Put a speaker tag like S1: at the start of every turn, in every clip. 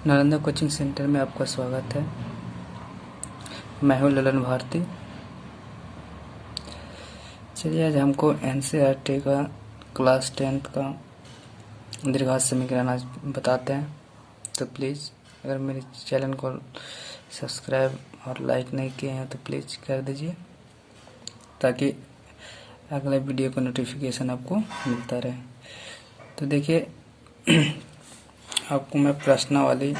S1: Nalanda coaching centre में आपका स्वागत है। मैं हूं ललन भारती। चलिए आज हमको एनसीईआरटी का क्लास 10th का दीर्घात समीकरण आज बताते हैं। तो प्लीज़ अगर मेरे चैनल को सब्सक्राइब और लाइक नहीं किए हैं तो प्लीज़ कर दीजिए, ताकि अगले वीडियो का नोटिफिकेशन आपको मिलता रहे। तो देखिए आपको मैं प्रश्नावली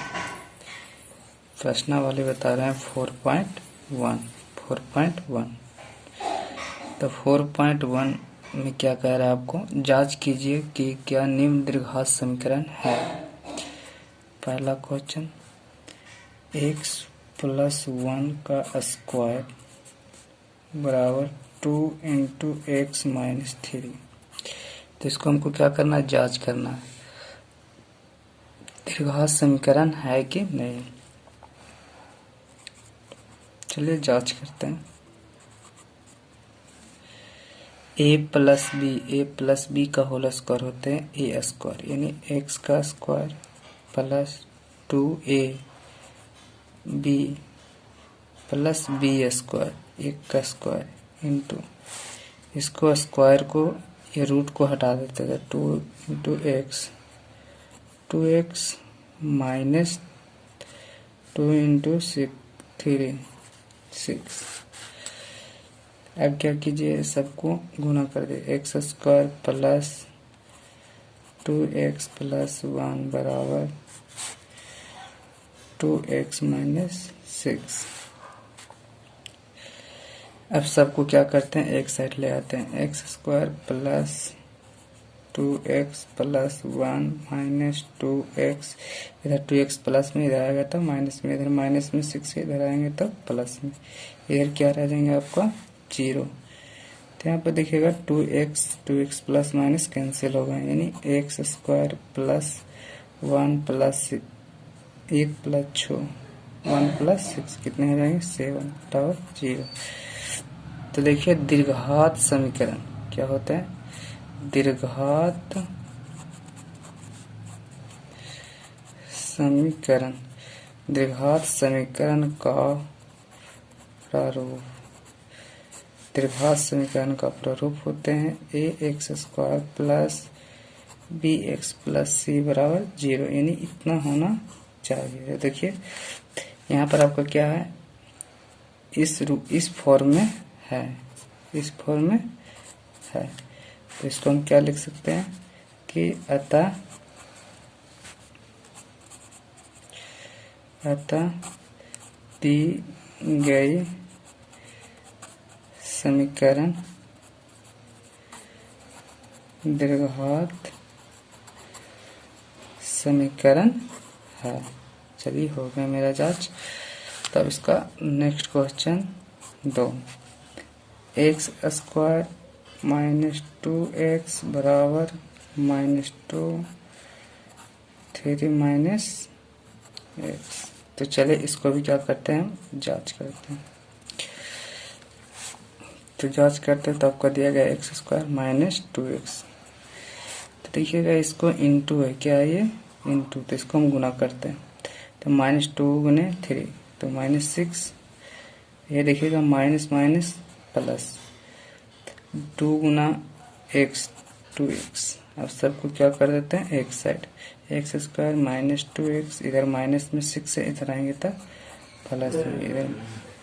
S1: बता रहे हैं 4.1। तो 4.1 में क्या कह रहा है, आपको जांच कीजिए कि क्या निम्न दीर्घात समीकरण है। पहला क्वेश्चन, x + 1 का स्क्वायर बराबर 2 × x - 3। तो इसको हमको क्या करना है, जांच करना है दीर्घात समीकरण है कि नहीं। चलिए जांच करते हैं। a प्लस बी का होल स्क्वायर होते हैं a स्क्वायर, यानी x का square plus 2ab plus b square, 1 का स्क्वायर इंटू इसको स्क्वायर को ये रूट को हटा देते हैं 2 × x, 2x माइनस 2 × 3 6। अब क्या कीजिए, सबको गुना कर दे, x स्क्वायर प्लस 2x + 1 बराबर 2x - 6। अब सबको क्या करते हैं, एक साइड ले आते हैं, x square plus 2x + 1 minus 2x, इधर 2x प्लस में इधर आएगा तब माइनस में, इधर माइनस में 6 इधर आएंगे तब प्लस में, इधर क्या रह जाएंगे आपका 0। तो यहाँ पर देखिएगा 2x प्लस माइनस कैंसिल होगा, यानी x square plus 1 plus 1 plus 1 plus 6 कितने हो जाएंगे 7 बराबर 0। तो देखिए दीर्घात समीकरण क्या होता है, दीर्घात समीकरण का प्रारूप। दीर्घात समीकरण का प्रारूप होते हैं ax² plus bx plus c बराबर 0, यानी इतना होना चाहिए। देखिए यहाँ पर आपका क्या है, इस फॉर्म में है, इस फॉर्म में है। तो इसको हम क्या लिख सकते हैं कि अतः दी गई समीकरण दीर्घात समीकरण है। चलिए हो गया मेरा जांच। तब इसका next question 2, x square minus 2x बराबर -2 3 माइनस x। तो चले इसको भी क्या करते हैं, हम जांच करते हैं। तो जांच करते हैं तो आपका दिया गया x स्क्वायर माइनस 2x। तो देखिएगा इसको इंटू है, क्या है ये इंटू, तो इसको हम गुना करते हैं। तो -2 × 3 तो -6, ये देखिएगा minus minus plus 2 × x 2x। अब सबको क्या कर देते हैं एक side, x square minus 2x, इधर माइनस में 6 से इधर आएंगे तब प्लस में, इधर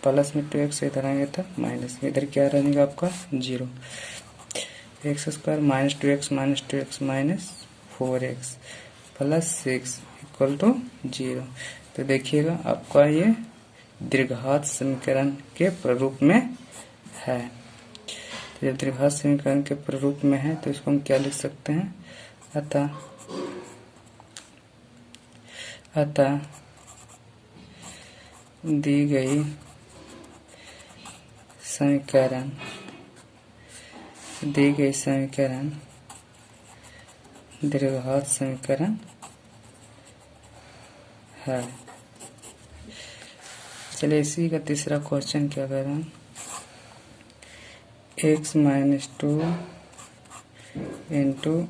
S1: प्लस में 2x से इधर आएंगे तब माइनस में, इधर क्या रहेगा आपका 0। x square minus 2x minus 4x plus 6 equal to 0। तो देखिएगा आपका ये दीर्घात समीकरण के प्रारूप में है। तो जब दीर्घात समीकरण के प्रारूप में है तो इसको हम क्या लिख सकते हैं, अतः दी गई समीकरण दीर्घात समीकरण है। चलिए इसी का तीसरा क्वेश्चन क्या कर रहे हैं, x - 2 ×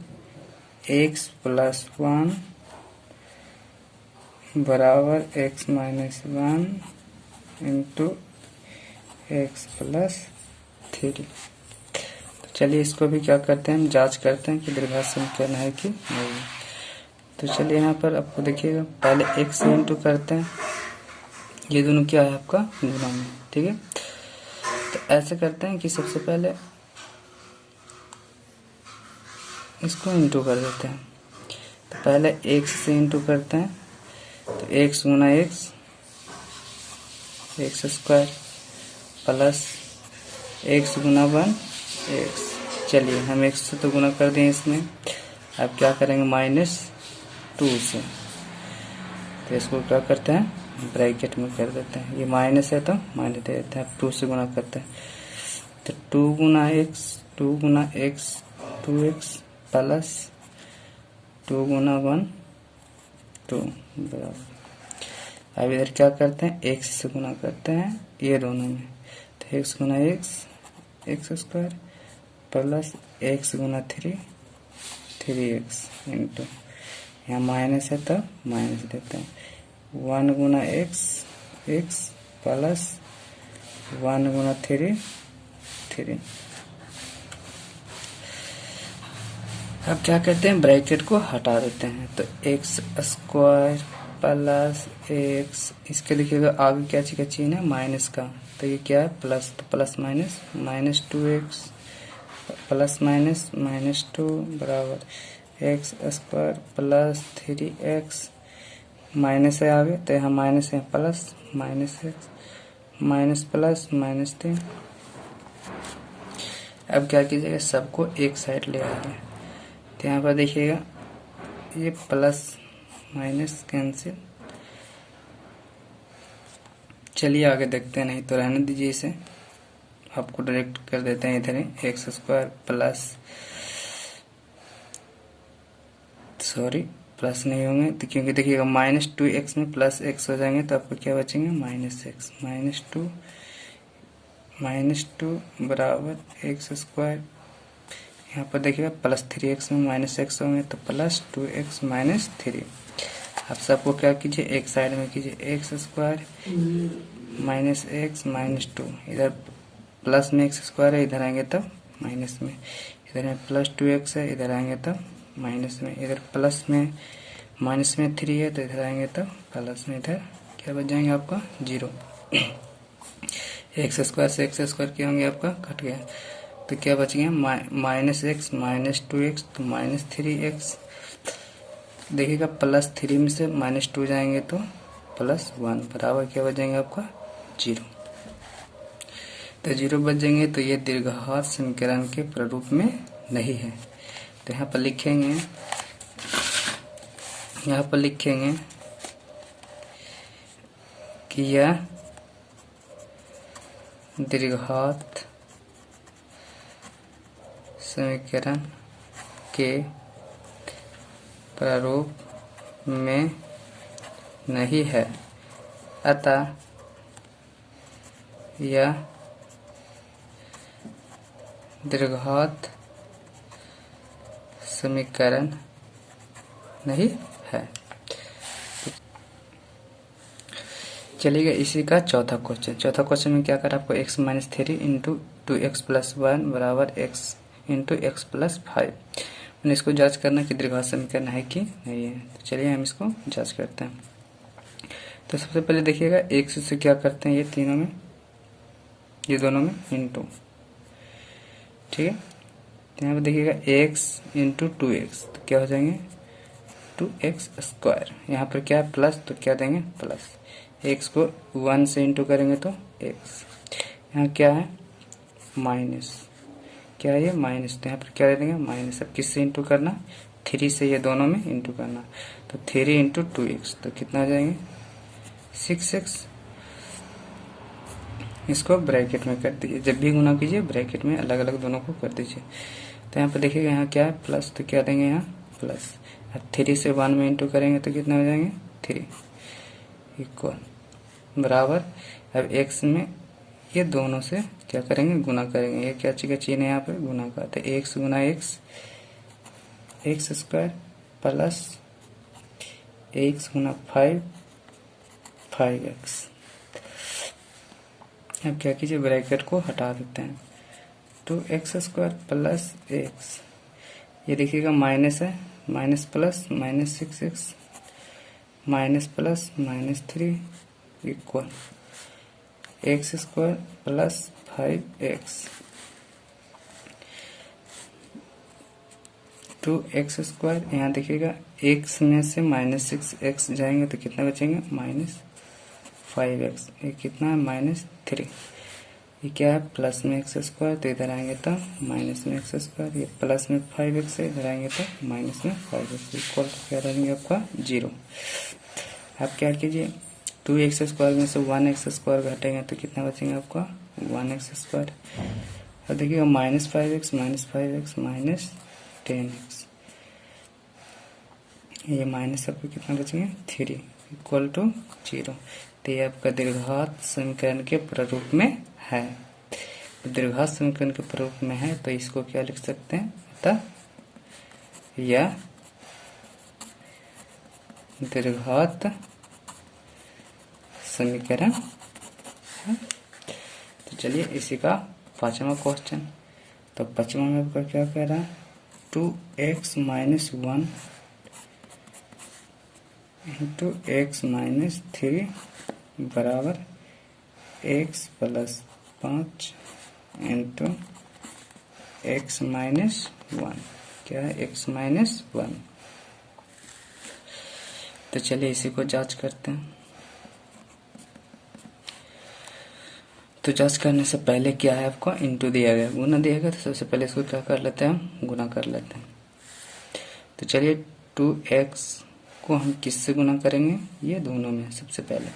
S1: x + 1 बराबर x minus 1 into x plus 3। तो चलिए इसको भी क्या करते हैं, हम जांच करते हैं कि द्विघात समीकरण है कि नहीं। तो चलिए यहाँ पर आपको देखिएगा, पहले x से इंटू करते हैं, ये दोनों क्या है आपका गुणा में, ठीक है। तो ऐसे करते हैं कि सबसे पहले इसको इंटू कर देते हैं। तो पहले x से इंटू करते हैं, तो x गुना एक्स स्क्वायर प्लस x गुना 1 x। चलिए हम x से तो गुना कर दें इसमें, अब क्या करेंगे -2 से, तो इसको क्या करते हैं ब्रैकेट में कर देते हैं, ये माइनस है तो माइनस दे देते हैं, 2 से गुना करते हैं। तो 2 गुना एक्स 2x प्लस 2 गुना 1 2 बराबर। अब इधर क्या करते हैं x से गुना करते हैं ये दोनों में, तो x गुना एक्स स्क्वायर प्लस x गुना 3x इंटू, यहाँ माइनस है तो माइनस देते हैं, 1 गुना एक्स प्लस 1 गुना 3। अब क्या करते हैं ब्रैकेट को हटा देते हैं, तो एक्स स्क्वायर प्लस एक्स, इसके देखिएगा आगे क्या चीज का चिन्ह है माइनस का, तो ये क्या है प्लस, तो प्लस माइनस -2x प्लस -2 बराबर x square plus 3x, minus है आगे तो यहाँ माइनस है प्लस -x माइनस प्लस -3। अब क्या कीजिएगा सबको एक साइड ले आइए, तो यहाँ पर देखिएगा ये प्लस माइनस कैंसिल। चलिए आगे देखते हैं, नहीं तो रहने दीजिए इसे, आपको डायरेक्ट कर देते हैं इधर ही, एक्स स्क्वायर प्लस प्लस नहीं होंगे तो, क्योंकि देखिएगा -2x में प्लस x हो जाएंगे तो आपको क्या बचेंगे -x -2 बराबर एक्स स्क्वायर, यहाँ पर देखिएगा प्लस 3x में -x होंगे तो प्लस 2x -3। आप सबको क्या कीजिए एक साइड में कीजिए, एक्स स्क्वायर -x -2, इधर प्लस में एक्स स्क्वायर है, इधर आएंगे तब माइनस में, इधर में प्लस 2x है, इधर आएंगे तब माइनस में, इधर प्लस में माइनस में 3 है तो इधर आएंगे तब प्लस में, इधर क्या बच जाएंगे आपका 0। एक्स स्क्वायर से एक्स स्क्वायर क्या होंगे आपका कट गया, तो क्या बच गया -x -2x तो -3x। देखिएगा प्लस 3 में से -2 जाएंगे तो +1 बराबर क्या बच जाएंगे आपका 0। तो 0 बच जाएंगे, तो ये दीर्घघात समीकरण के प्रारूप में नहीं है। तो यहाँ पर लिखेंगे कि यह दीर्घघात समीकरण के प्रारूप में नहीं है, अतः यह दीर्घघात समीकरण नहीं है। चलिएगा इसी का चौथा क्वेश्चन में क्या करा आपको, x -3 इंटू 2x प्लस 1 बराबर x इंटू एक्स प्लस 5। मैंने इसको जांच करना कि दीर्घघात समीकरण है कि नहीं है। तो चलिए हम इसको जांच करते हैं। तो सबसे पहले देखिएगा x से क्या करते हैं, ये दोनों में इंटू, ठीक है। तो यहाँ पर देखिएगा x इंटू 2x तो क्या हो जाएंगे 2x स्क्वायर, यहाँ पर क्या है प्लस तो क्या देंगे प्लस, x को 1 से इंटू करेंगे तो x, यहाँ क्या है माइनस, क्या है ये माइनस, तो यहाँ पर क्या दे देंगे माइनस। अब किससे इंटू करना 3 से, ये दोनों में इंटू करना, तो 3 इंटू 2x तो कितना आ जाएंगे 6x। इसको ब्रैकेट में कर दीजिए, जब भी गुना कीजिए ब्रैकेट में अलग अलग दोनों को कर दीजिए। तो यहाँ पर देखिएगा यहाँ क्या है प्लस, तो क्या देंगे यहाँ प्लस, अब 3 से 1 में इंटू करेंगे तो कितना हो जाएंगे 3 इक्वल बराबर। अब x में ये दोनों से क्या करेंगे गुना करेंगे, ये क्या चीज का चिन्ह है यहाँ पे गुना का, तो x गुना एक्स स्क्वायर प्लस x गुना 5 5x। अब क्या कीजिए, ब्रैकेट को हटा देते हैं। 2x² प्लस x, ये देखिएगा माइनस है, minus plus minus 6x minus plus minus 3 equal x² plus 5x। 2x², यहाँ देखिएगा x में से माइनस 6x जाएंगे तो कितना बचेंगे, माइनस 5x। ये कितना है, माइनस 3। ये क्या है, प्लस में x², तो इधर आएंगे तो माइनस में x²। ये प्लस में 5x है, इधर आएंगे तो माइनस में 5x इक्वल तो क्या रहेंगे आपका 0। आप क्या कीजिए, 2x² में से 1x² घटेंगे तो कितना बचेंगे आपका 1x²। अब देखिएगा माइनस 5x माइनस 10x, ये माइनस आपको कितना बचेंगे 3 इक्वल टू 0। तो ये आपका दीर्घात समीकरण के प्रारूप में है। दीर्घात समीकरण के प्रारूप में है तो इसको क्या लिख सकते हैं, अतः यह दीर्घात समीकरण है। तो चलिए इसी का 5वां क्वेश्चन। तो 5वां में आपका क्या कह रहा है, 2x minus 1 into x minus 3 बराबर x plus 5 into x minus 1। क्या है, x माइनस 1। तो चलिए इसी को जांच करते हैं। तो जांच करने से पहले क्या है, आपको इंटू दिया गया, गुना दिया गया, तो सबसे पहले इसको क्या कर लेते हैं, हम गुना कर लेते हैं। तो चलिए 2x को हम किससे गुना करेंगे, ये दोनों में सबसे पहले।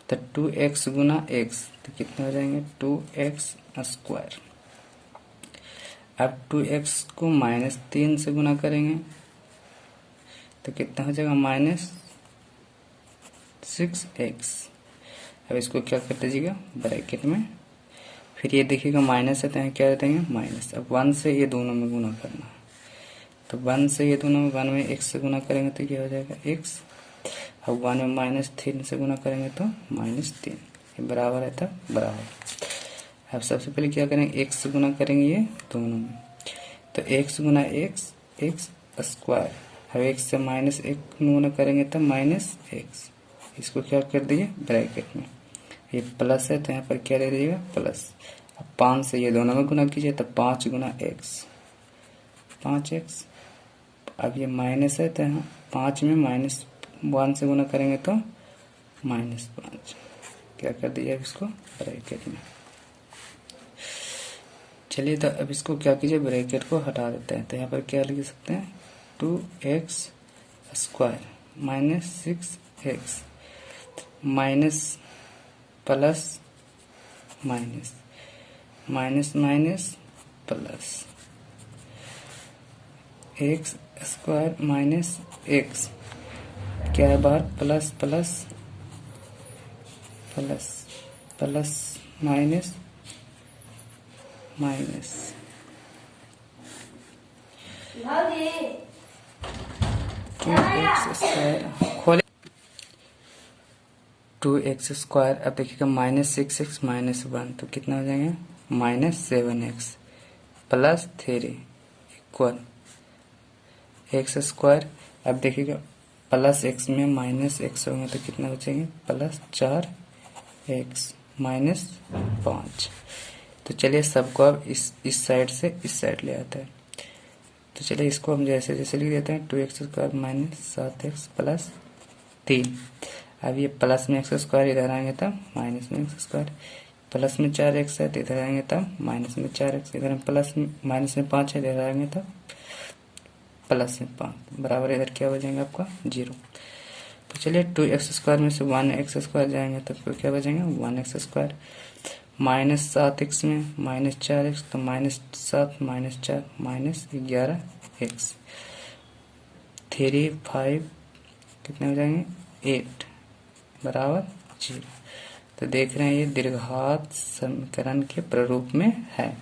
S1: तो 2x गुना x तो कितने हो जाएंगे, 2x²। अब 2x को माइनस 3 से गुना करेंगे तो कितना हो जाएगा, माइनस 6x। अब इसको क्या कर दीजिएगा, ब्रैकेट में। फिर ये देखिएगा माइनस है तो यहाँ क्या देंगे, माइनस। अब 1 से ये दोनों में गुना करना है, तो 1 से ये दोनों में, 1 में x से गुना करेंगे तो क्या हो जाएगा x। अब 1 में माइनस 3 से गुना करेंगे तो माइनस 3, ये बराबर है, तब बराबर। अब सबसे पहले क्या करेंगे, x से गुना करेंगे ये दोनों में, तो x गुना x² अब x से माइनस 1 गुना करेंगे तो माइनस x। इसको क्या कर दीजिए, ब्रैकेट में। ये प्लस है तो यहाँ पर क्या ले दीजिएगा, प्लस। अब 5 से ये दोनों में गुना कीजिए तो 5 गुना x, 5x। अब ये माइनस है तो यहाँ 5 में माइनस 1 से गुना करेंगे तो माइनस 5। क्या कर दीजिए इसको, ब्रैकेट में। चलिए तो अब इसको क्या कीजिए, ब्रैकेट को हटा देते हैं। तो यहाँ पर क्या लिख सकते हैं, 2x² minus 6x minus plus minus minus minus plus x² minus x, क्या है बाहर, plus plus plus plus minus minus. 2x² खोले, 2x²। अब देखिएगा माइनस 6x माइनस 1 तो कितना हो जाएंगे, minus 7x plus 3 equal x²। अब देखिएगा प्लस x में माइनस x होंगे तो कितना बचेंगे, प्लस 4x माइनस 5। तो चलिए सबको अब इस साइड से इस साइड ले आते हैं। तो चलिए इसको हम जैसे जैसे लिख देते हैं, 2x² माइनस 7x प्लस 3। अब ये प्लस में x² इधर आएंगे तब माइनस में x², प्लस में 4x है तो इधर आएंगे तब माइनस में 4x, इधर हम प्लस में माइनस में 5 है, इधर आएंगे तब प्लस में 5 बराबर, इधर क्या बचेंगे आपका 0। तो चलिए 2x² में से 1x² जाएंगे तब क्या बचेंगे, 1x²। माइनस 7x में माइनस 4x तो माइनस 7 माइनस 4 माइनस 11x। 3 5 कितने हो जाएंगे, 8 बराबर 0। तो देख रहे हैं ये दीर्घात समीकरण के प्रारूप में है।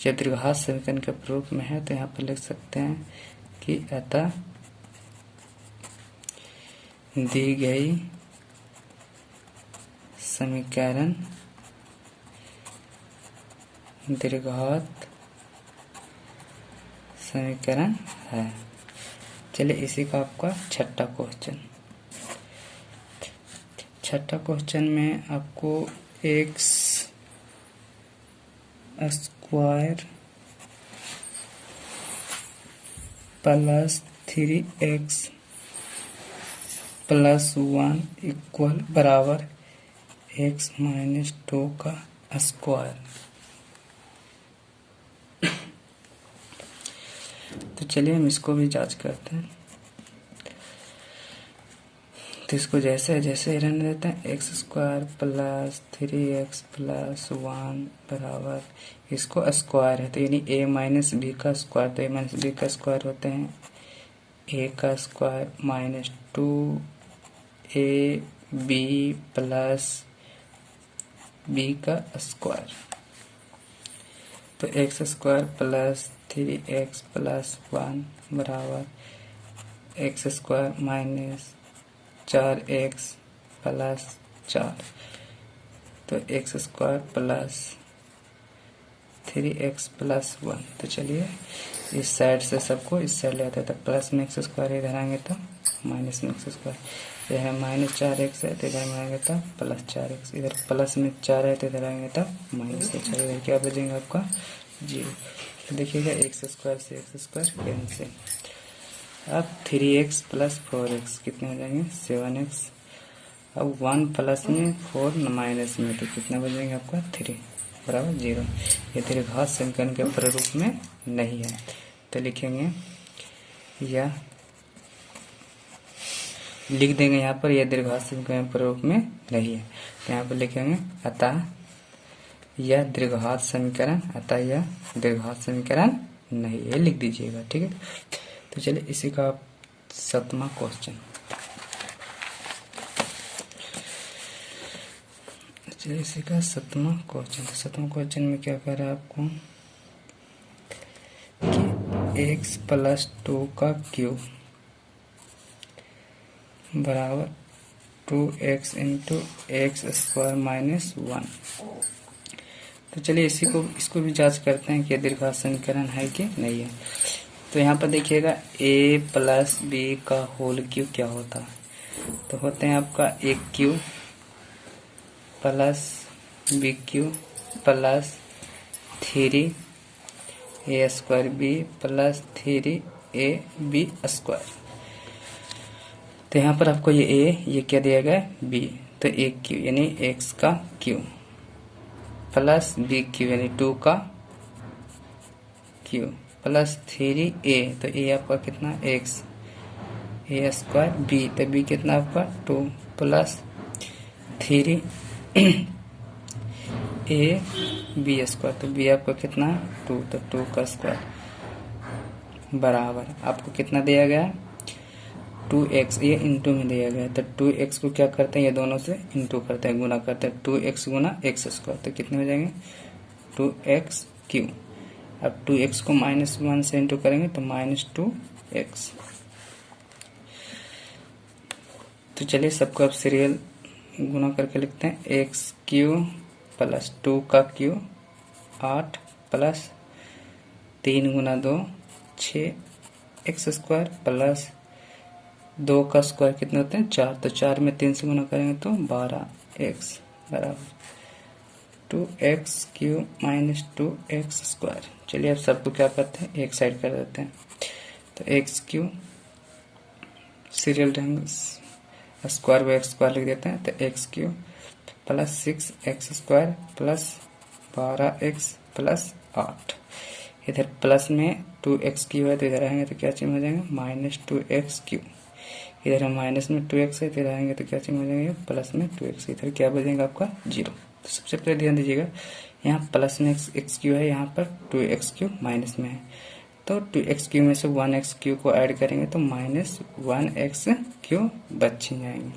S1: जब दीर्घात समीकरण के प्रारूप में है तो यहाँ पर लिख सकते हैं कि अतः दी गई समीकरण द्विघात समीकरण है। चलिए इसी का आपका छठा क्वेश्चन। छठा क्वेश्चन में आपको x square plus 3x plus 1 equal बराबर x माइनस 2 का स्क्वायर। तो चलिए हम इसको भी जांच करते हैं। तो इसको जैसे जैसे रहने देते हैं, x square plus 3x plus 1 बराबर, इसको स्क्वायर है तो यानी a माइनस बी का स्क्वायर, तो a माइनस बी का स्क्वायर होते हैं a का square minus 2ab plus b का स्क्वायर। तो x square plus 3x plus 1 बराबर x square minus 4x plus 4। तो x square plus 3x plus 1। तो चलिए इस साइड से सबको इस साइड ले आते हैं, तो प्लस में एक्स स्क्वायर इधर आएंगे तो माइनस में एक्स स्क्वायर, यह है माइनस 4x है तो इधर आएंगे तो प्लस 4x, इधर प्लस में 4 है तो इधर आएंगे तो माइनस में 4। इधर क्या बचेंगे आपका 0। तो देखिएगा एक्स स्क्वायर से एक्स स्क्वायर कैंसिल। अब 3x प्लस 4x कितने हो जाएंगे 7x। अब 1 प्लस में 4 माइनस में, तो कितना बचेंगे आपका 3 बराबर 0। ये दीर्घात समीकरण के प्रारूप में नहीं है, तो लिखेंगे या लिख देंगे यहाँ पर, यह दीर्घात समीकरण के प्रारूप में नहीं है। तो यहाँ पर लिखेंगे अतः यह दीर्घात समीकरण, अतः यह दीर्घात समीकरण नहीं है, लिख दीजिएगा। ठीक है, तो चलिए इसी का 7वां क्वेश्चन। चलिए इसी का 7वां क्वेश्चन। तो 7वां क्वेश्चन में क्या कह रहा है आपको कि x प्लस 2 का क्यूब बराबर 2x into x square minus 1। तो चलिए इसको भी जांच करते हैं कि दीर्घात समीकरण है कि नहीं है। तो यहाँ पर देखिएगा a प्लस बी का होल क्यूब क्या होता है, तो होते हैं आपका a cube plus b cube plus 3a square b plus 3ab square. तो यहाँ पर आपको ये a, ये क्या दिया गया b, तो a क्यूब यानी x का क्यूब प्लस b क्यूब यानी 2 का क्यूब प्लस 3a, तो a आपका कितना x, a स्क्वायर b, तो b कितना आपका 2 प्लस 3 a b स्क्वायर, तो b आपका कितना 2, तो 2 का स्क्वायर बराबर आपको कितना दिया गया 2x, ये इंटू में दिया गया। तो 2x को क्या करते हैं, ये दोनों से इंटू करते हैं, गुना करते हैं, 2x गुना एक्स स्क्वायर, तो कितने हो जाएंगे 2x क्यूब। अब 2x को -1 से इंटू करेंगे तो -2x। तो चलिए सबको अब सीरियल गुना करके लिखते हैं, x क्यूब प्लस 2 का क्यूब 8 प्लस 3 गुना 2 6 एक्स स्क्वायर प्लस 2 का स्क्वायर कितने होते हैं 4, तो 4 में 3 से गुना करेंगे तो 12x बराबर 2x cube minus 2x square. चलिए अब सबको क्या करते हैं एक साइड कर देते हैं, तो x क्यूब सीरियल रहेंगे स्क्वायर बाय एक्स स्क्वायर लिख देते हैं, तो x cube plus 6x square plus 12x plus 8। इधर प्लस में 2x क्यूब है तो इधर आएंगे तो क्या चीज हो जाएंगे -2x क्यूब। इधर हम माइनस में 2x है तो इधर आएंगे तो क्या चीज हो जाएंगे प्लस में 2x। इधर क्या बचेगा आपका 0। तो सबसे पहले ध्यान दीजिएगा यहाँ प्लस में x क्यूब है, यहाँ पर 2x क्यूब माइनस में है, तो 2x क्यूब में से 1x क्यूब को ऐड करेंगे तो -1x क्यूब बच जाएंगे।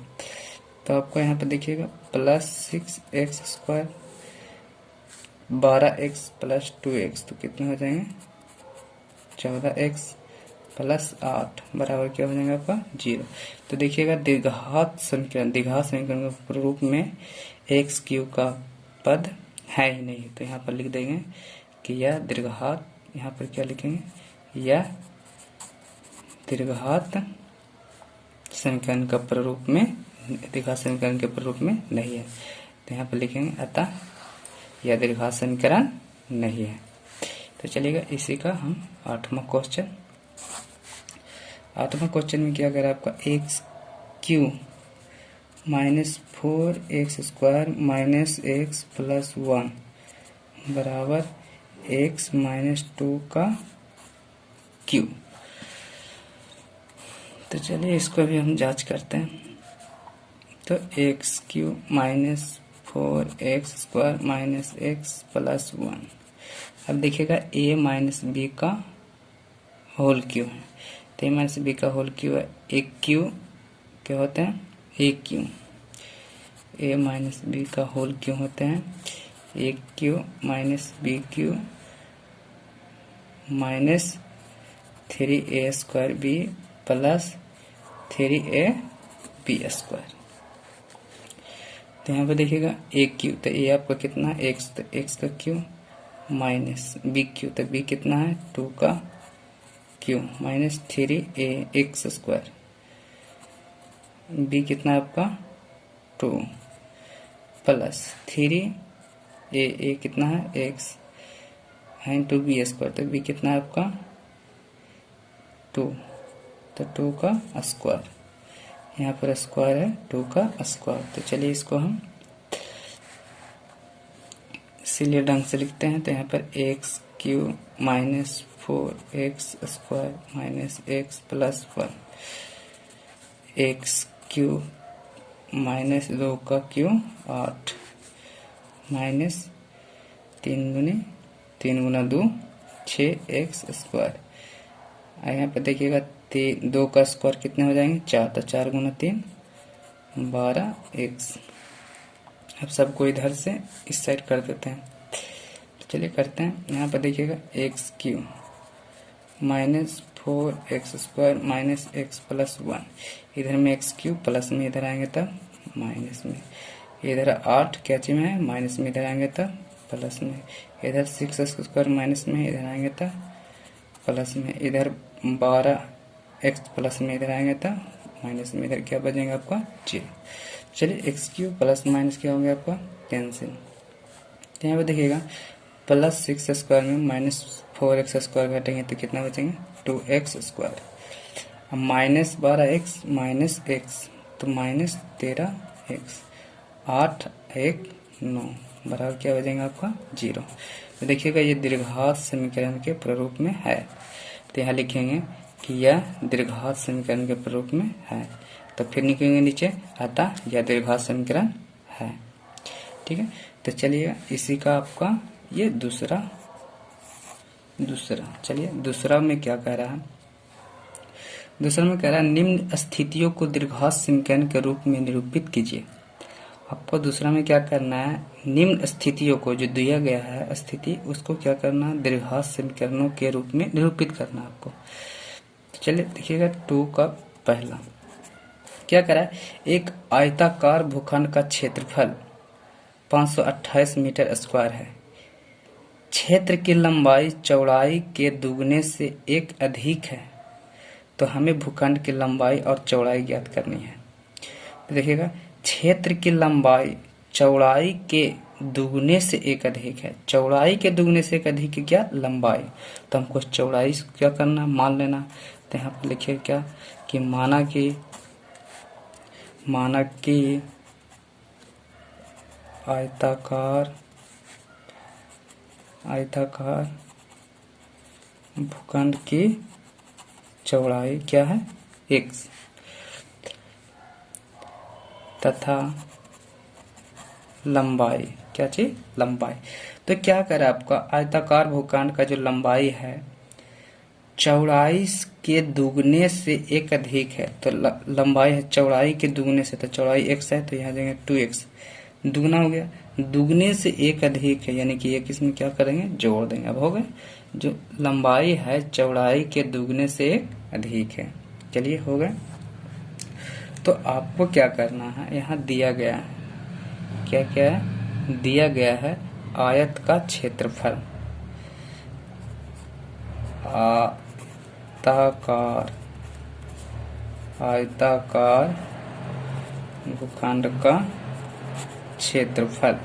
S1: तो आपको यहाँ पर देखिएगा plus 6x square 12x plus 2x, तो कितने हो जाएंगे 14x प्लस 8 बराबर क्या हो जाएगा आपका 0। तो देखिएगा द्विघात समीकरण के रूप में एक्स क्यू का पद है ही नहीं, तो यहाँ पर लिख देंगे कि यह दीर्घात, यहाँ पर क्या लिखेंगे, यह दीर्घात समीकरण का प्रारूप में, दीर्घात समीकरण के प्रारूप में नहीं है, तो यहाँ पर लिखेंगे अतः यह दीर्घात समीकरण नहीं है। तो चलिएगा इसी का हम 8वां क्वेश्चन में क्या करें आपका x cube minus 4x² minus x plus 1 बराबर x माइनस 2 का क्यू। तो चलिए इसको भी हम जांच करते हैं। तो x cube minus 4x² minus x plus 1, अब देखिएगा a माइनस बी का होल क्यू है, तो a माइनस बी का होल क्यू है, एक क्यू क्या होते हैं, a cube, a minus b का होल क्यू होते हैं a cube minus b cube minus 3a² b plus 3ab²। तो यहाँ पर देखिएगा एक क्यू, तो ए आपका कितना है एक्स, तो एक्स का क्यू माइनस बी क्यू, तो बी कितना है 2 का क्यू माइनस 3ax², बी कितना है आपका 2 प्लस 3a कितना है x है 2b², तो b कितना है आपका 2, तो 2 का स्क्वायर, यहाँ पर स्क्वायर है 2 का स्क्वायर। तो चलिए इसको हम इसीलिए ढंग से लिखते हैं। तो यहाँ पर x cube minus 4x² minus x plus 1, x cube minus 2 का क्यू 8 माइनस 3 गुना 2 6x²। यहाँ पर देखिएगा 2 का स्क्वायर कितने हो जाएंगे 4, तो 4 गुना 3 12x। अब सबको इधर से इस साइड कर देते हैं, तो चलिए करते हैं। यहाँ पर देखिएगा x cube minus 4x² minus x plus 1, इधर में एक्स क्यू प्लस में इधर आएंगे तब माइनस में, इधर 8 क्या चीज में है माइनस में, इधर आएंगे तब प्लस में, इधर 6x² माइनस में, इधर आएंगे तब प्लस में, इधर 12x प्लस में, इधर आएंगे तब माइनस में, इधर क्या बचेगा आपका 0। चलिए एक्स क्यू प्लस माइनस क्या हो गया आपका कैंसिल। तो यहाँ पे देखिएगा प्लस 6x² में माइनस 4x² घटेंगे तो कितना बचेंगे 2x², अब माइनस 12x माइनस x तो माइनस 13x, 8 1 9 बराबर क्या बचेगा आपका 0। तो देखिएगा ये दीर्घात समीकरण के प्रारूप में है, तो यहाँ लिखेंगे कि यह दीर्घात समीकरण के प्रारूप में है, तो फिर लिखेंगे नीचे अतः यह दीर्घात समीकरण है। ठीक है, तो चलिए इसी का आपका ये दूसरा चलिए दूसरा में क्या कह रहा है, दूसरा में कह रहा है निम्न स्थितियों को दीर्घात समीकरण के रूप में निरूपित कीजिए। आपको दूसरा में क्या करना है, निम्न स्थितियों को जो दिया गया है स्थिति उसको क्या करना है दीर्घात समीकरणों के रूप में निरूपित करना आपको। तो चलिए देखिएगा 2 का पहला क्या करा है, एक आयताकार भूखंड का क्षेत्रफल 528 मीटर स्क्वायर है, क्षेत्र की लंबाई चौड़ाई के दुगने से 1 अधिक है, तो हमें भूखंड की लंबाई और चौड़ाई ज्ञात करनी है। तो देखिएगा क्षेत्र की लंबाई चौड़ाई के दुगने से 1 अधिक है, चौड़ाई के दुगने से 1 अधिक है क्या लंबाई, तो हमको चौड़ाई क्या करना मान लेना। तो यहाँ पर लिखिए क्या कि माना कि आयताकार भूखंड की चौड़ाई क्या है x तथा लंबाई क्या चीज लंबाई। तो क्या करे आपका आयताकार भूखंड का जो लंबाई है चौड़ाई के दुगने से 1 अधिक है, तो लंबाई है चौड़ाई के दुगने से, तो चौड़ाई x है तो यहाँ जाएंगे 2x, दुगना हो गया, दुगने से 1 अधिक है यानी कि 1 इसमें क्या करेंगे जोड़ देंगे। अब हो गए जो लंबाई है चौड़ाई के दुगने से 1 अधिक है। चलिए हो गए। तो आपको क्या करना है, यहाँ दिया गया है, क्या क्या है, दिया गया है आयत का क्षेत्रफल, आयताकार भूखंड का क्षेत्रफल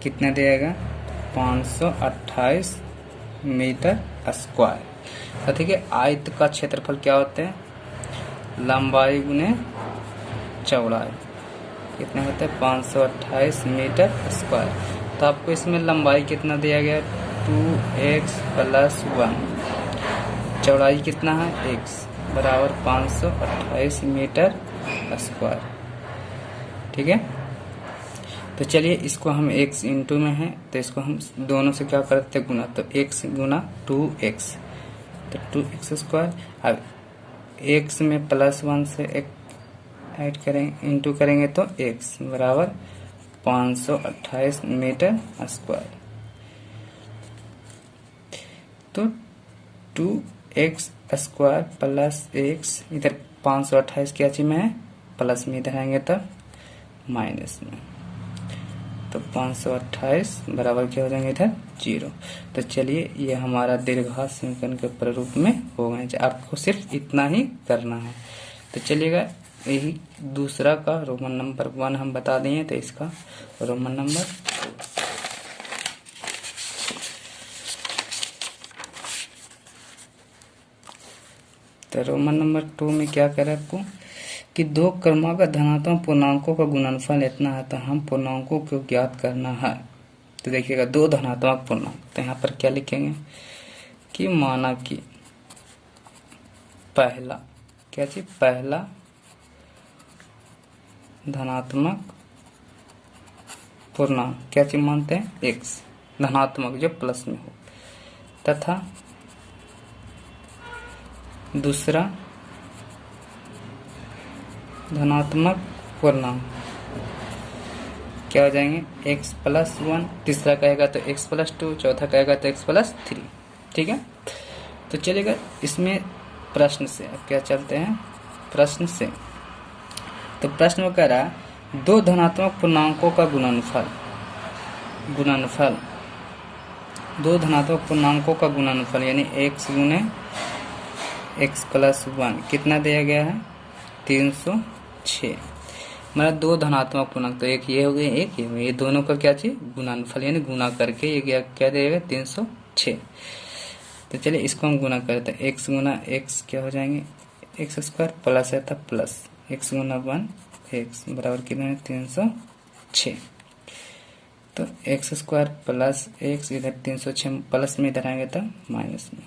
S1: कितना देगा, 528 मीटर स्क्वायर। तो ठीक है, आयत का क्षेत्रफल क्या होते हैं, लंबाई गुने चौड़ाई, कितना होता है 528 मीटर स्क्वायर। तो आपको इसमें लंबाई कितना दिया गया, 2x + 1, चौड़ाई कितना है x बराबर 528 मीटर स्क्वायर। ठीक है, तो चलिए इसको हम x इंटू में है तो इसको हम दोनों से क्या करते हैं, गुना, तो x गुना 2x, तो 2x स्क्वायर। अब x में +1 से एक ऐड करेंगे, इंटू करेंगे तो x बराबर 528 मीटर स्क्वायर। तो 2x स्क्वायर प्लस x, इधर 528 क्या चीज में है, प्लस में, इधर आएंगे तब माइनस में, तो 528 बराबर क्या हो जाएंगे इधर 0। तो चलिए ये हमारा दीर्घात समीकरण के प्रारूप में हो गए। आपको सिर्फ इतना ही करना है। तो चलिएगा, यही दूसरा का रोमन नंबर 1 हम बता दिए, तो इसका रोमन नंबर तो रोमन नंबर 2 में क्या करें आपको कि दो क्रमागत धनात्मक पूर्णांकों का गुणनफल इतना है, तो हम पूर्णांकों को ज्ञात करना है। तो देखिएगा दो धनात्मक पूर्णांक, तो यहाँ पर क्या लिखेंगे कि माना कि पहला क्या चीज, पहला धनात्मक पूर्णांक क्या चीज मानते हैं, x धनात्मक जो प्लस में हो, तथा दूसरा धनात्मक पूर्णांक क्या हो जाएंगे, x + 1, तीसरा कहेगा तो x + 2, चौथा कहेगा तो x + 3। ठीक है, तो चलिएगा इसमें प्रश्न से अब क्या चलते हैं, प्रश्न से। तो प्रश्न में कह रहा है दो धनात्मक पूर्णांकों का गुणनफल, दो धनात्मक पूर्णांकों का गुणनफल यानी x गुने x + 1 कितना दिया गया है, 306। मतलब दो धनात्मक पूर्णांक, तो एक ये हो गए, एक ये हो गए, ये दोनों का क्या चीज, गुणनफल यानी गुना करके ये क्या देगा 306। तो चलिए इसको हम गुना करते हैं, x गुना x क्या हो जाएंगे, x स्क्वायर प्लस है तब प्लस x गुना 1 x बराबर कितना है 306। तो x स्क्वायर प्लस x, इधर 306 प्लस में, इधर आएंगे तब माइनस में,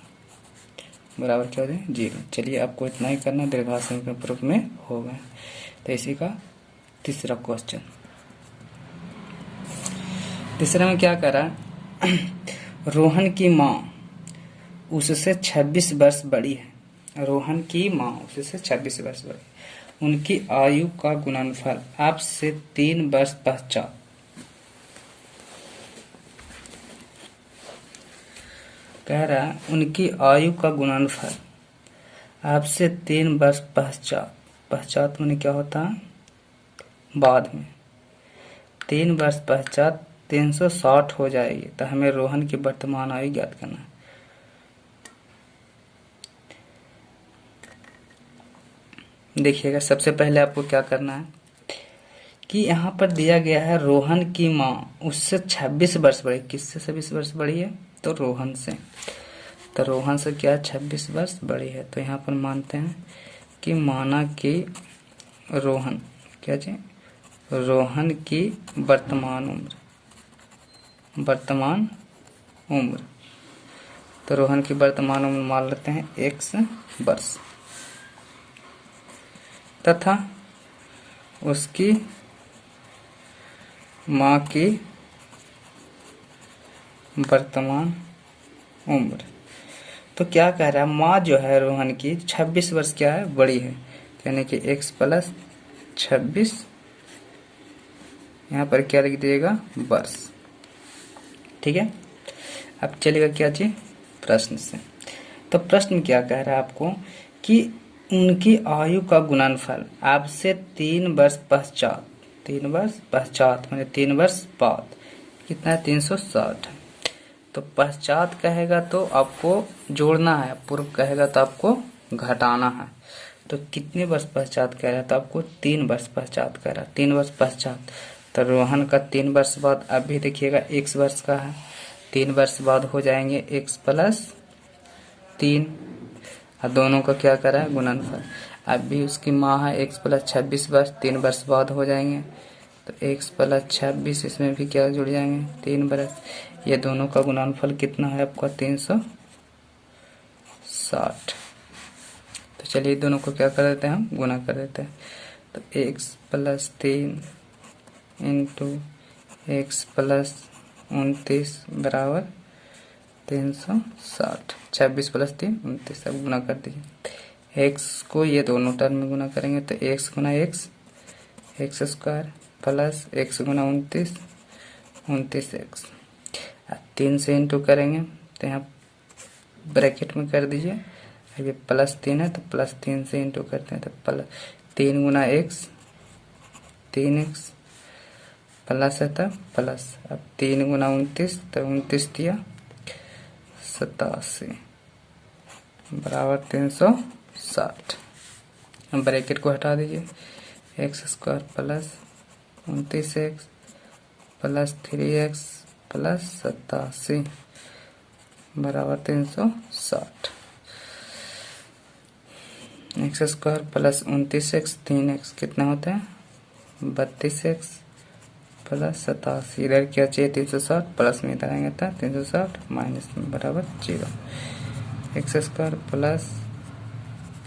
S1: बराबर क्या हो जाए 0। चलिए आपको इतना ही करना, दीर्घात समीकरण प्रूफ में होगा। तो इसी का तीसरा क्वेश्चन, तीसरा में क्या करा, रोहन की माँ उससे 26 वर्ष बड़ी है, रोहन की माँ उससे 26 वर्ष बड़ी, उनकी आयु का गुणनफल आपसे 3 वर्ष पश्चात, कह रहा है उनकी आयु का गुणनफल आपसे 3 वर्ष पश्चात, पश्चात में क्या होता है बाद में, 3 वर्ष पश्चात 360 हो जाएगी। तो हमें रोहन की वर्तमान आयु ज्ञात करना है। देखिएगा सबसे पहले आपको क्या करना है कि यहाँ पर दिया गया है रोहन की माँ उससे 26 वर्ष बड़ी, किससे 26 वर्ष बड़ी है, तो रोहन से, तो रोहन से क्या 26 वर्ष बड़ी है। तो यहाँ पर मानते हैं कि माना कि रोहन क्या चीज, रोहन की वर्तमान उम्र, तो रोहन की वर्तमान उम्र मान लेते हैं x वर्ष, तथा उसकी माँ की वर्तमान उम्र। तो क्या कह रहा है, माँ जो है रोहन की 26 वर्ष क्या है बड़ी है, यानी कि x + 26, यहाँ पर क्या लिख दिएगा वर्ष। ठीक है, अब चलेगा क्या चीज प्रश्न से। तो प्रश्न क्या कह रहा है आपको कि उनकी आयु का गुणनफल अब से 3 वर्ष पश्चात, 3 वर्ष पश्चात मैंने 3 वर्ष बाद कितना है 360। तो पश्चात कहेगा तो आपको जोड़ना है, पूर्व कहेगा तो आपको घटाना है। तो कितने वर्ष पश्चात कह रहा है, तो आपको 3 वर्ष पश्चात कह रहा है, 3 वर्ष पश्चात। तो रोहन का 3 वर्ष बाद, अब भी देखिएगा x वर्ष का है, 3 वर्ष बाद हो जाएंगे x + 3, और दोनों का क्या करा है गुणनफल। अब भी उसकी माँ है x + 26 वर्ष, 3 वर्ष बाद हो जाएंगे। तो x + 26 इसमें भी क्या जुड़ जाएंगे 3 वर्ष। ये दोनों का गुणनफल कितना है आपका 360। तो चलिए दोनों को क्या कर देते हैं हम गुना कर देते हैं। तो x + 3 इंटू x + 29 बराबर 360। 26 + 3 29, अब गुना कर दीजिए। x को ये दोनों टर्म में गुना करेंगे तो x गुना x स्क्वायर प्लस x गुना 29 29x। 3 से इंटू करेंगे तो यहाँ ब्रैकेट में कर दीजिए। अब ये +3 है तो +3 से इंटू करते हैं तो 3 गुना x 3x प्लस है तब प्लस। अब 3 गुना 29 तो 29 दिया 87 बराबर 360। ब्रैकेट को हटा दीजिए। x square plus 29x plus 3x plus 87 बराबर 360। x square plus 29x 3x कितना होता है 32x प्लस 87। इधर क्या चाहिए 360, प्लस में इधर आएंगे था 360 माइनस में बराबर 0। x square plus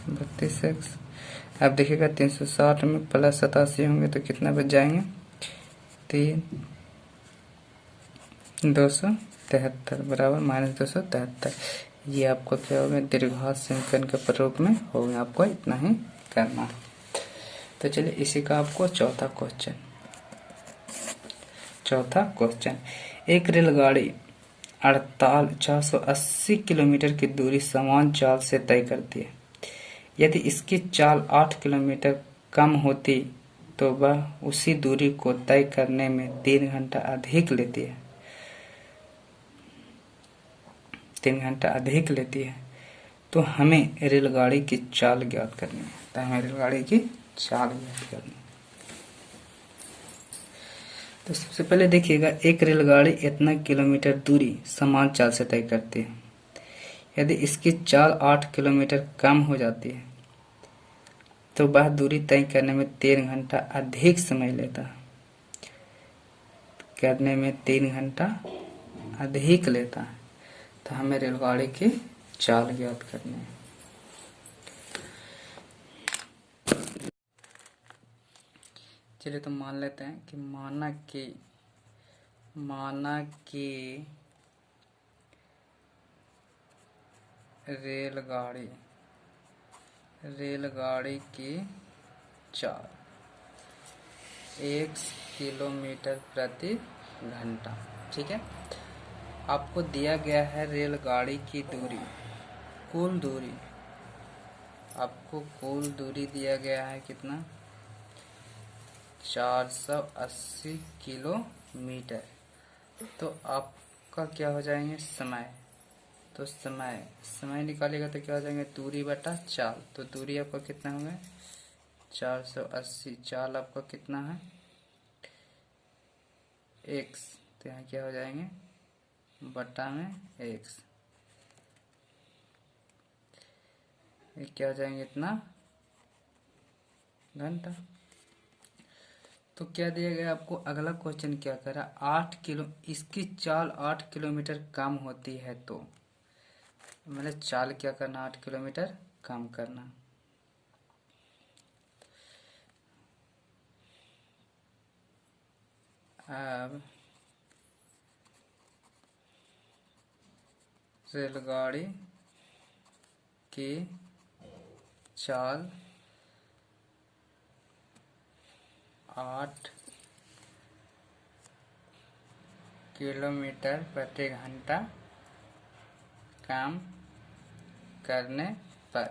S1: 32x। अब देखिएगा 360 में प्लस 87 होंगे तो कितना बच जाएंगे 273 बराबर -273। ये आपको क्या होगा दीर्घात समीकरण के प्रारूप में होगा, आपको इतना ही करना है। तो चलिए इसी का आपको चौथा क्वेश्चन। एक रेलगाड़ी 480 किलोमीटर की दूरी समान चाल से तय करती है। यदि इसकी चाल 8 किलोमीटर कम होती तो वह उसी दूरी को तय करने में 3 घंटा अधिक लेती है। 3 घंटा अधिक लेती है। तो हमें रेलगाड़ी की चाल ज्ञात करनी है। तो हमें रेलगाड़ी की चाल ज्ञात करनी है। तो सबसे पहले देखिएगा एक रेलगाड़ी इतना किलोमीटर दूरी समान चाल से तय करती है। यदि इसकी चाल 8 किलोमीटर कम हो जाती है तो वह दूरी तय करने में 3 घंटा अधिक समय लेता है। करने में 3 घंटा अधिक लेता है। तो हमें रेलगाड़ी की चाल ज्ञात करनी है। चलिए तो मान लेते हैं कि माना कि रेलगाड़ी की चाल 1 किलोमीटर प्रति घंटा। ठीक है। आपको दिया गया है रेलगाड़ी की दूरी, कुल दूरी। आपको कुल दूरी दिया गया है कितना 480 किलोमीटर। तो आपका क्या हो जाएंगे समय। तो समय निकालेगा तो क्या हो जाएंगे दूरी बटा चाल। तो दूरी आपका कितना होगा 480, चाल आपका कितना है x। तो यहाँ क्या हो जाएंगे बटा में x। ये क्या हो जाएंगे इतना घंटा। तो क्या दिया गया आपको अगला क्वेश्चन क्या करा 8 किलो, इसकी चाल 8 किलोमीटर कम होती है तो मतलब चाल क्या करना 8 किलोमीटर कम करना। अब रेलगाड़ी की चाल 8 किलोमीटर प्रति घंटा काम करने पर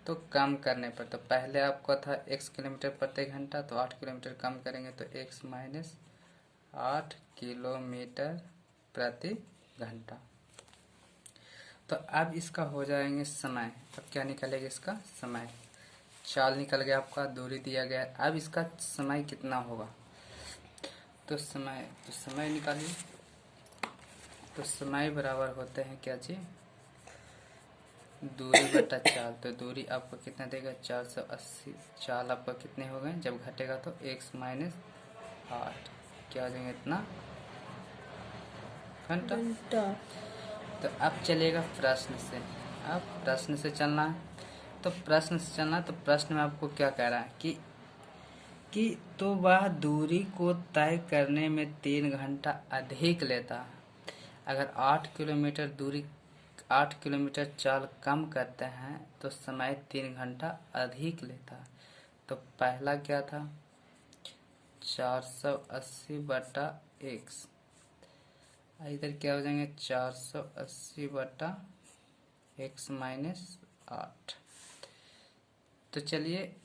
S1: तो कम करने पर, तो पहले आपका था x किलोमीटर प्रति घंटा, तो 8 किलोमीटर कम करेंगे तो x माइनस 8 किलोमीटर प्रति घंटा। तो अब इसका हो जाएंगे समय। अब क्या निकलेगा इसका समय, चाल निकल गया आपका, दूरी दिया गया। अब इसका समय कितना होगा, तो समय निकालिए। तो समय बराबर होते हैं क्या जी, दूरी बटा चाल। तो दूरी आपको कितना देगा 480, चाल आपका कितने हो गए, जब घटेगा तो x माइनस 8 क्या हो जाएंगे इतना घंटा। तो अब चलेगा प्रश्न से, अब प्रश्न से चलना है। तो प्रश्न से चलना, तो प्रश्न में आपको क्या कह रहा है कि तो वह दूरी को तय करने में 3 घंटा अधिक लेता है। अगर 8 किलोमीटर दूरी 8 किलोमीटर चाल कम करते हैं तो समय 3 घंटा अधिक लेता है। तो पहला क्या था 480 बटा x, इधर क्या हो जाएंगे 480 बटा x माइनस 8। तो चलिए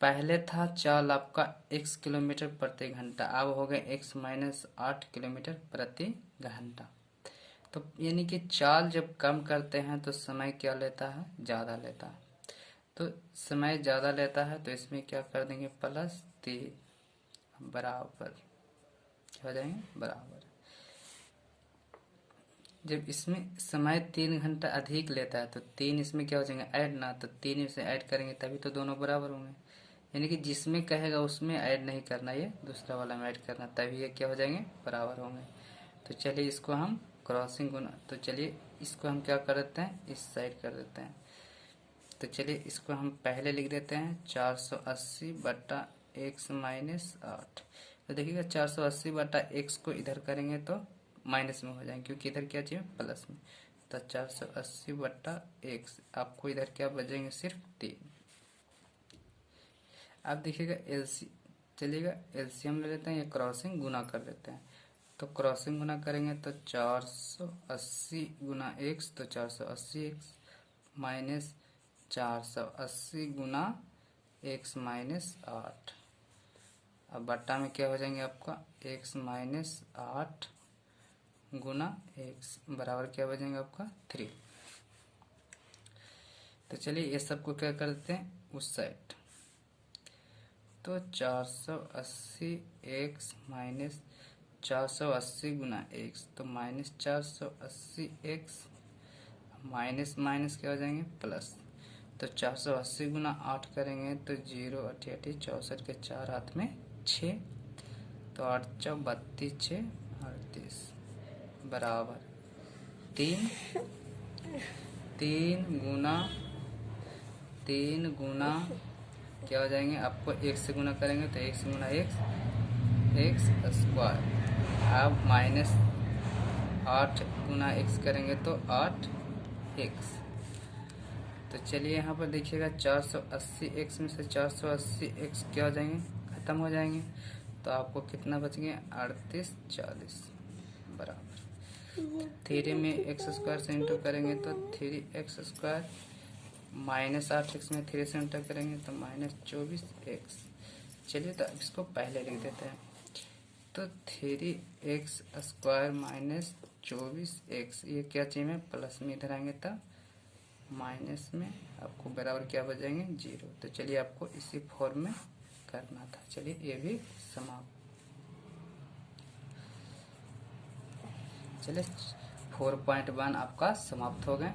S1: पहले था चाल आपका x किलोमीटर प्रति घंटा, अब हो गए x माइनस 8 किलोमीटर प्रति घंटा। तो यानी कि चाल जब कम करते हैं तो समय क्या लेता है, ज़्यादा लेता है। तो समय ज़्यादा लेता है तो इसमें क्या कर देंगे प्लस 3 बराबर क्या हो जाएंगे बराबर। जब इसमें समय 3 घंटा अधिक लेता है तो 3 इसमें क्या हो जाएंगे ऐड ना, तो 3 इसे ऐड करेंगे तभी तो दोनों बराबर होंगे। यानी कि जिसमें कहेगा उसमें ऐड नहीं करना, ये दूसरा वाला में ऐड करना, तभी ये क्या हो जाएंगे बराबर होंगे। तो चलिए इसको हम क्रॉसिंग गुना, तो चलिए इसको हम क्या कर देते हैं इस साइड कर देते हैं। तो चलिए इसको हम पहले लिख देते हैं 480 बटा x माइनस 8। तो देखिएगा 480 बटा x को इधर करेंगे तो माइनस में हो जाएंगे, क्योंकि इधर क्या चाहिए प्लस में। तो 480 बटा x, आपको इधर क्या बचेंगे सिर्फ 3। अब देखिएगा चलिएगा एलसीएम ले लेते हैं या क्रॉसिंग गुना कर लेते हैं। तो क्रॉसिंग गुना करेंगे तो 480 गुना x, तो 480x माइनस 480 गुना x माइनस 8। अब बट्टा में क्या हो जाएंगे आपका x माइनस 8 गुना x बराबर क्या बचेंगे आपका 3। तो चलिए ये सबको क्या कर देते हैं उस साइड। तो 480 x माइनस 480 गुना x, तो माइनस 480 x माइनस माइनस क्या हो जाएंगे प्लस। तो 480 गुना 8 करेंगे तो 0 8 8 64 के 4 हाथ में 6, तो 8 4 32 6 38 बराबर 3 गुना क्या हो जाएंगे आपको एक से गुना करेंगे तो 1 से गुना एक्स स्क्वायर। अब माइनस 8 गुना x करेंगे तो 8x। तो चलिए यहाँ पर देखिएगा 480x में से 480x क्या हो जाएंगे खत्म हो जाएंगे, तो आपको कितना बच गया 38 40 बराबर 3 में x स्क्वायर से इंटू करेंगे तो 3x स्क्वायर माइनस 8x में 3 से इंटू करेंगे तो माइनस 24x। चलिए तो अब इसको पहले लिख देते हैं। तो 3x स्क्वायर माइनस 24x, ये क्या चाहिए में प्लस में इधर आएंगे तब माइनस में आपको बराबर क्या बजाएंगे 0। तो चलिए आपको इसी फॉर्म में करना था। चलिए ये भी समाप्त। चलिए 4.1 आपका समाप्त हो गए।